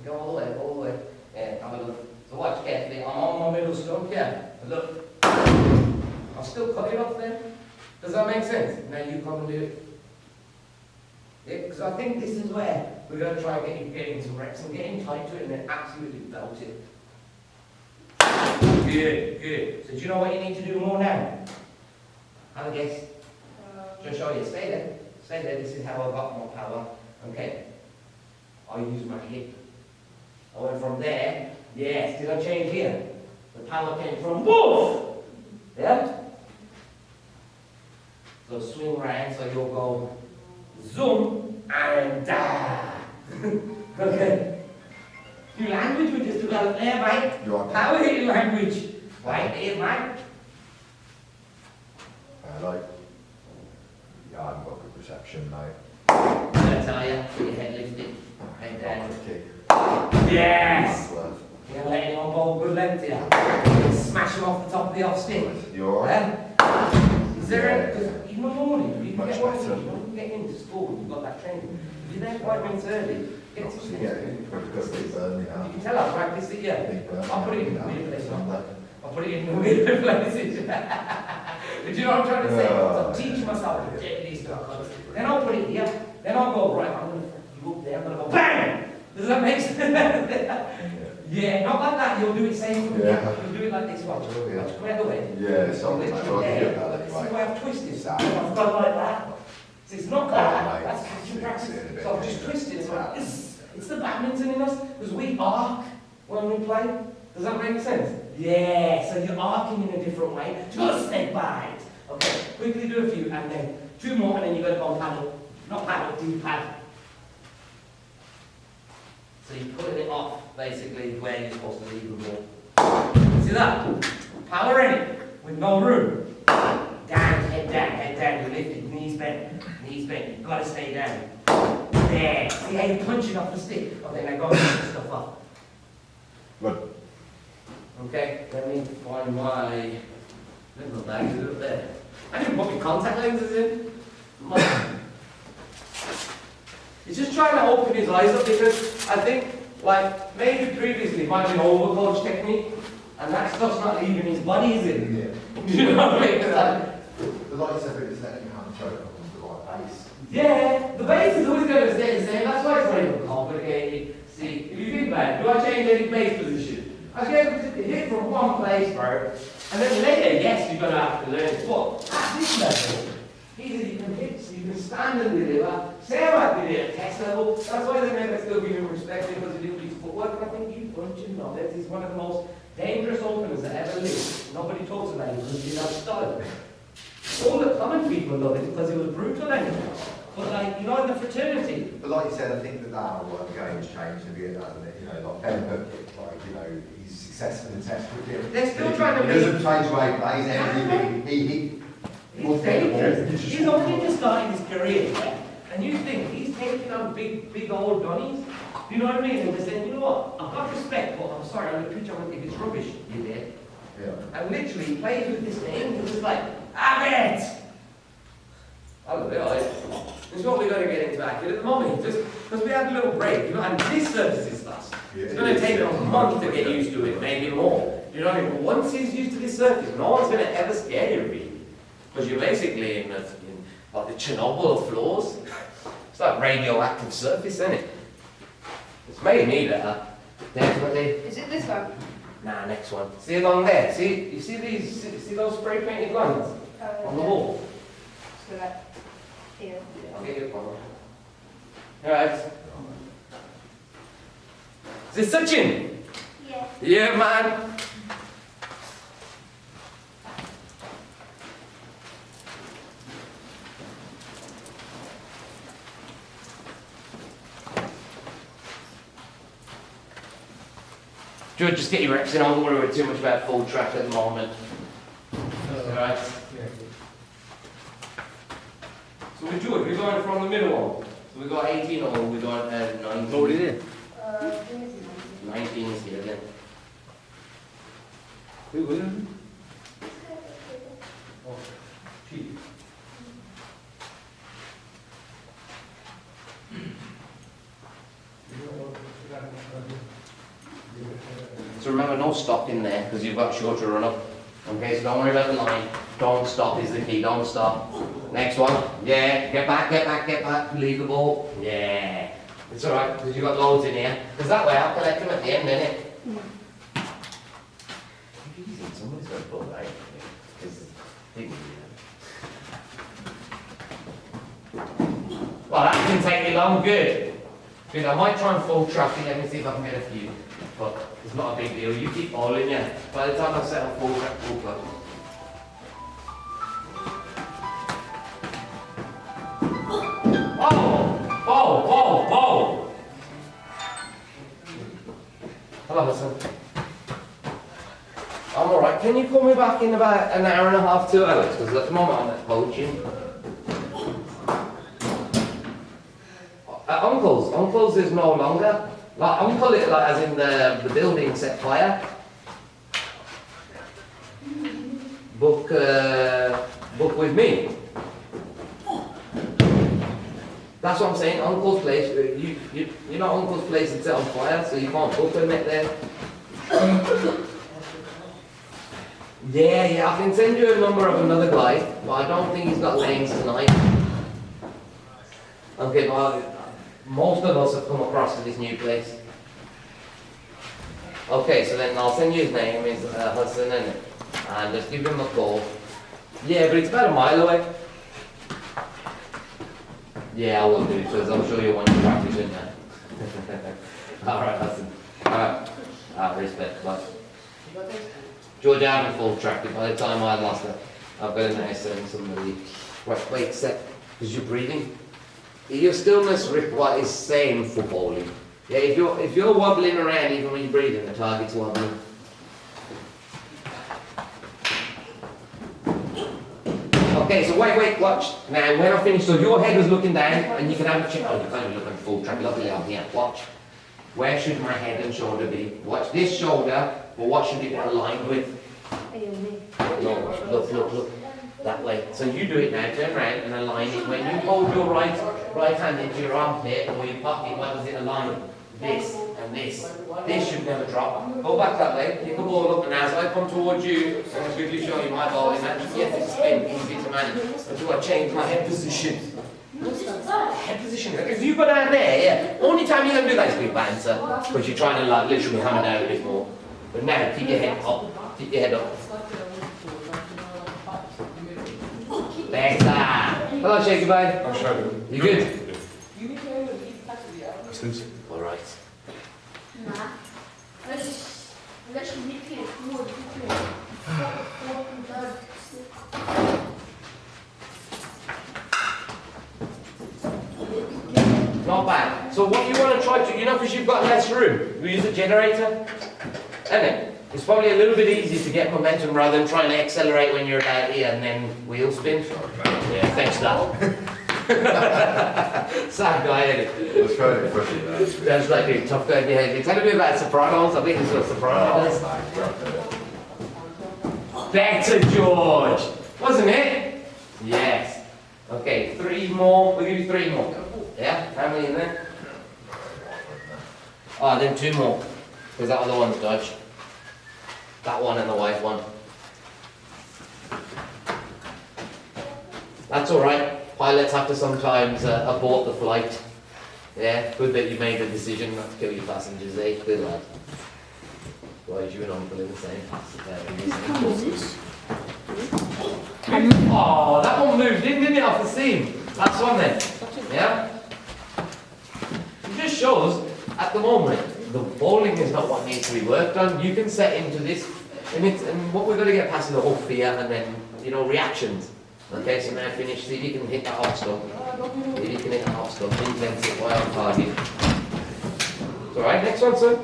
[SPEAKER 1] Go all the way, all the way. Yeah, have a look. So watch carefully. I'm on my middle stump, yeah. But look. I'll still cut it off there. Does that make sense? Now you come and do it. Yeah, because I think this is where we're going to try and get into reps and getting tight to it and then absolutely belt it. Good, good. So do you know what you need to do more now? Have a guess. Just show you. Stay there. Stay there. This is how I got more power. Okay. I use my hip. I went from there. Yes. Did I change here? The power came from woof. Yeah? So swing round, so you'll go zoom and da. Okay. Your language will just develop there, mate.
[SPEAKER 2] You are
[SPEAKER 1] Power hit your language. Right there, mate.
[SPEAKER 2] like, yeah, I haven't got good perception, mate.
[SPEAKER 1] I'm gonna tell you, put your head lifted. Head down.
[SPEAKER 2] Kick.
[SPEAKER 1] Yes!
[SPEAKER 2] Worth.
[SPEAKER 1] You're gonna let anyone bowl good length here. Smash them off the top of the off stick.
[SPEAKER 2] You alright?
[SPEAKER 1] Is there because in the morning, you can
[SPEAKER 2] Much
[SPEAKER 1] get one
[SPEAKER 2] better.
[SPEAKER 1] when you get into school, you've got that training. If you're there 5 minutes early, get to
[SPEAKER 2] Obviously, yeah, you've got a big burn, you know.
[SPEAKER 1] You can tell I practiced it, yeah.
[SPEAKER 2] Big burn.
[SPEAKER 1] I'll put it in the
[SPEAKER 2] you know.
[SPEAKER 1] weird places. I'll put it in the weird places. Do you know what I'm trying to say? So I'm teaching myself to get these stuff. Then I'll put it here. Then I'll go, right, I'm going to you up there, I'm going to go BANG! Does that make sense? Yeah, not like that. You'll do it same from here. You'll do it like this. Watch.
[SPEAKER 2] Yeah.
[SPEAKER 1] Watch. Come out the way.
[SPEAKER 2] Yeah, something like
[SPEAKER 1] Literally
[SPEAKER 2] that.
[SPEAKER 1] there.
[SPEAKER 2] Yeah, that's
[SPEAKER 1] See
[SPEAKER 2] right.
[SPEAKER 1] why I've twisted?
[SPEAKER 2] Sound.
[SPEAKER 1] I've gone like that. So it's not
[SPEAKER 2] Oh,
[SPEAKER 1] that.
[SPEAKER 2] mate.
[SPEAKER 1] That's catching practice.
[SPEAKER 2] It's in a bit,
[SPEAKER 1] So I've just
[SPEAKER 2] yeah.
[SPEAKER 1] twisted. It's like,
[SPEAKER 2] Sound.
[SPEAKER 1] it's the badminton in us. Because we arc when we play. Does that make sense? Yeah. So you're arcing in a different way. Just stay by it. Okay. Quickly do a few and then 2 more and then you've got to go on paddle. Not paddle, do pad. So you're putting it off, basically, where you're supposed to leave the ball. See that? Power in it, with no room. Down, head down, you lift it, knees bent, you've got to stay down. There, see how you're punching off the stick? Okay, now go and put the stuff off.
[SPEAKER 2] Good.
[SPEAKER 1] Okay, let me find my little bag, is it up there? I didn't put my contact lenses in. He's just trying to open his eyes up because I think, like, maybe previously it might have been overcoach technique, and that stuff's not leaving his body, is it?
[SPEAKER 2] Yeah.
[SPEAKER 1] You know what I mean? 'Cause
[SPEAKER 2] The light said it's letting your hand choke on the right base.
[SPEAKER 1] yeah, the base is always going to stay the same. That's why it's not even complicated. See, if you think about it, do I change any base position? I was able to hit from one place, bro, and then later, yes, you're going to have to learn it. But at this level, either you can hit, so you can stand and deliver. Sarah did it at test level. That's why they never still give him respect because he didn't do his footwork. And I think you bunch of knowledge. He's one of the most dangerous openers that ever lived. Nobody talks about him because he did have style. All the common people love it because he was brutal anyway. But like, you know, in the fraternity,
[SPEAKER 2] But like you said, I think that the game's changed a bit, hasn't it? You know, like Ben Hook, like, you know, he's successful in test cricket.
[SPEAKER 1] they're still trying to
[SPEAKER 2] He doesn't change the way he plays everything.
[SPEAKER 1] he's dangerous. He's only just starting his career, yeah? And you think he's taking on big old Donnies? Do you know what I mean? And they're saying, you know what, I've got respect, but I'm sorry, I'm going to pitch on if it's rubbish, you did.
[SPEAKER 2] Yeah.
[SPEAKER 1] And literally, he plays with this game, he's just like, have it! I love it, this is what we're going to get into actually at the moment, just because we had a little break, you know, and this service is fast. It's going to take him a month to get used to it, maybe more. You know what I mean? But once he's used to this surface, no one's going to ever scare you, really. Because you're basically in like the Chernobyl floors. It's like radioactive surface, isn't it? It's made me better. Definitely.
[SPEAKER 3] Is it this one?
[SPEAKER 1] Nah, next one. See along there? See, you see these, see those spray painted lines on the wall?
[SPEAKER 3] So that, here.
[SPEAKER 1] I'll get you one. Alright. Is this Sachin?
[SPEAKER 3] Yeah.
[SPEAKER 1] Yeah, man. George, just get your reps in. I don't worry too much about full track at the moment. Alright. So with George, we're going from the middle one. So we got 18 or we got 19.
[SPEAKER 4] What did it?
[SPEAKER 1] 19 is here then.
[SPEAKER 4] Who was it?
[SPEAKER 1] So remember, no stop in there because you've got shorter run up. Okay, so don't worry about the line. Don't stop is the key. Don't stop. Next one. Yeah, get back, get back, get back. Leave the ball. Yeah. It's alright because you've got loads in here. Because that way I'll collect them at the end, innit? Somebody's got a ball, right? Well, that didn't take me long. Good. Good. I might try and full track it. Let me see if I can get a few. But it's not a big deal. You keep bowling, yeah. By the time I set up full track, full cut. Oh! Hello, listen. I'm alright. Can you call me back in about an hour and a half, 2 hours? Because at the moment I'm at coaching. Uncle's is no longer. Like, uncle it like as in the building set fire. Book with me. That's what I'm saying. Uncle's place. You know Uncle's place is set on fire, so you can't book him it there. Yeah. I can send you a number of another guy, but I don't think he's got lanes tonight. Okay, well, most of us have come across to this new place. Okay, so then I'll send you his name, his Hassan, and just give him a call. Yeah, but it's about a mile away. Yeah, I will do, because I'm sure you want to practice in there. Alright, Hassan. Alright, respect, but George, I haven't full tracked it. By the time I lost it, I've got a nice and somebody. Wait, set, because you're breathing. Your stillness is same for bowling. Yeah, if you're wobbling around even when you're breathing, the target's wobbling. Okay, so wait, watch. Now when I finish, so your head was looking down, and you can have a check. Oh, you can't be looking full track. Luckily I'm here. Watch. Where should my head and shoulder be? Watch this shoulder, but what should it be aligned with? No, look. That way. So you do it now, turn around and align it. When you hold your right hand into your armpit or your pocket, what does it align? This and this. This should never drop. Go back that way, pick the ball up, and as I come towards you, I'm going to quickly show you my ball, and that just gets it to spin, easy to manage. Until I change my head position. Head position. If you go down there, yeah, only time you're going to do that is big bouncer, because you're trying to like literally hammer down a bit more. But now, keep your head up. Keep your head up. Better. Hello, Shaky Boy.
[SPEAKER 4] I'll show you.
[SPEAKER 1] You good?
[SPEAKER 4] All
[SPEAKER 1] Alright. Not bad. So what you want to try to, because you've got less room, we use a generator. Isn't it? It's probably a little bit easier to get momentum rather than trying to accelerate when you're about here and then wheel spin. Yeah, thanks, Dad. Sad guy, isn't it?
[SPEAKER 2] It's very funny,
[SPEAKER 1] That's like a tough guy behavior. Tell me about Sopranos. I think this was Sopranos. Better, George. Wasn't it? Yes. Okay, 3 more. We'll give you 3 more. Yeah? How many in there? Oh, then 2 more. Because that other one's dodge. That one and the white one. That's alright. Pilots have to sometimes abort the flight. Yeah, good that you made the decision not to kill your passengers, eh? Good lad. Right, you and Uncle in the same passenger. Oh, that one moved in, didn't it, off the seam? Last one then. Yeah? It just shows, at the moment, the bowling is not what needs to be worked on. You can set into this, and what we're going to get past is the whole fear and then, reactions. Okay, so now finish, see if you can hit that off stump. See if you can hit that off stump, intense it while on target. It's alright, next one, sir.